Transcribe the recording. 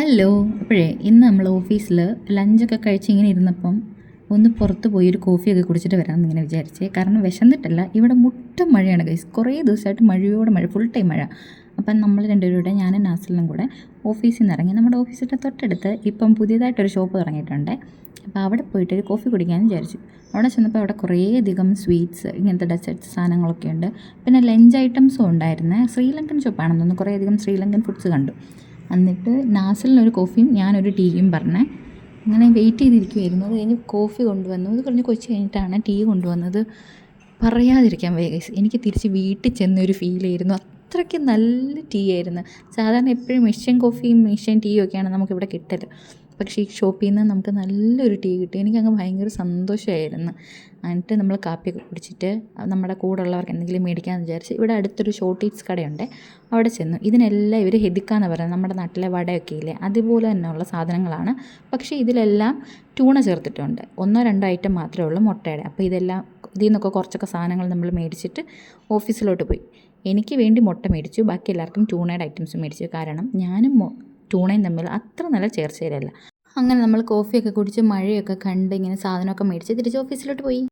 Hello. ഇന്ന് നമ്മൾ ഓഫീസിൽ ലഞ്ചൊക്കെ കഴിച്ച് ഇങ്ങനെ ഇരുന്നപ്പം ഒന്ന് പുറത്ത് പോയി ഒരു കോഫിയൊക്കെ കുടിച്ചിട്ട് വരാമെന്ന് ഇങ്ങനെ വിചാരിച്ചേ. കാരണം വിശന്നിട്ടല്ല, ഇവിടെ മുട്ട മഴയാണ് ഗൈസ്. കുറേ ദിവസമായിട്ട് മഴയോടെ മഴ, ഫുൾ ടൈം മഴ. അപ്പം നമ്മൾ രണ്ടുപേരുടെ ഞാനും നാസിലിനും കൂടെ ഓഫീസിൽ നിന്ന് ഇറങ്ങി നമ്മുടെ ഓഫീസിൻ്റെ തൊട്ടടുത്ത് ഇപ്പം പുതിയതായിട്ടൊരു ഷോപ്പ് തുടങ്ങിയിട്ടുണ്ട്. അപ്പോൾ അവിടെ പോയിട്ട് ഒരു കോഫി കുടിക്കാമെന്ന് വിചാരിച്ചു. അവിടെ ചെന്നപ്പോൾ അവിടെ കുറേയധികം സ്വീറ്റ്സ്, ഇങ്ങനത്തെ ഡെസേർട്ട്സ് സാധനങ്ങളൊക്കെ ഉണ്ട്. പിന്നെ ലഞ്ച് ഐറ്റംസും ഉണ്ടായിരുന്നു. ശ്രീലങ്കൻ ഷോപ്പാണെന്ന് തോന്നുന്നു. കുറേയധികം ശ്രീലങ്കൻ ഫുഡ്സ് കണ്ടു. എന്നിട്ട് നാസിലിനൊരു കോഫിയും ഞാനൊരു ടീയും പറഞ്ഞ് അങ്ങനെ വെയിറ്റ് ചെയ്തിരിക്കുമായിരുന്നു. അത് കഴിഞ്ഞ് കോഫി കൊണ്ടുവന്നു. അത് കഴിഞ്ഞ് കുറച്ച് കഴിഞ്ഞിട്ടാണ് ടീ കൊണ്ടുവന്നത്. പറയാതിരിക്കാൻ വയ്യ, എനിക്ക് തിരിച്ച് വീട്ടിൽ ചെന്നൊരു ഫീലായിരുന്നു. അത്രയ്ക്ക് നല്ല ടീ ആയിരുന്നു. സാധാരണ എപ്പോഴും മിഷ്യൻ കോഫിയും മിഷ്യൻ ടീയും ഒക്കെയാണ് നമുക്കിവിടെ കിട്ടല്. പക്ഷേ ഈ ഷോപ്പിൽ നിന്ന് നമുക്ക് നല്ലൊരു ടീ കിട്ടി. എനിക്കങ്ങ് ഭയങ്കര സന്തോഷമായിരുന്നു. എന്നിട്ട് നമ്മൾ കാപ്പിയൊക്കെ കുടിച്ചിട്ട് നമ്മുടെ കൂടെ ഉള്ളവർക്ക് എന്തെങ്കിലും മേടിക്കാമെന്ന് വിചാരിച്ച് ഇവിടെ അടുത്തൊരു ഷോർട്ട് ഈറ്റ്സ് കടയുണ്ട്, അവിടെ ചെന്നു. ഇതിനെല്ലാം ഇവർ ഹെദിക്കാന്ന് പറയുന്നത്, നമ്മുടെ നാട്ടിലെ വടയൊക്കെ ഇല്ലേ, അതുപോലെ തന്നെയുള്ള സാധനങ്ങളാണ്. പക്ഷേ ഇതിലെല്ലാം ട്യൂണ ചേർത്തിട്ടുണ്ട്. 1-2 ഐറ്റം മാത്രമേ ഉള്ളൂ മുട്ടയുടെ. അപ്പോൾ ഇതിൽ നിന്നൊക്കെ കുറച്ചൊക്കെ സാധനങ്ങൾ നമ്മൾ മേടിച്ചിട്ട് ഓഫീസിലോട്ട് പോയി. എനിക്ക് വേണ്ടി മുട്ട മേടിച്ചു, ബാക്കി എല്ലാവർക്കും ട്യൂണയുടെ ഐറ്റംസ് മേടിച്ചു. കാരണം ഞാനും ട്യൂണയും തമ്മിൽ അത്ര നല്ല ചേർച്ചയിലല്ല. അങ്ങനെ നമ്മൾ കോഫിയൊക്കെ കുടിച്ച് മഴയൊക്കെ കണ്ട് ഇങ്ങനെ സാധനമൊക്കെ മേടിച്ച് തിരിച്ച് ഓഫീസിലോട്ട് പോയി.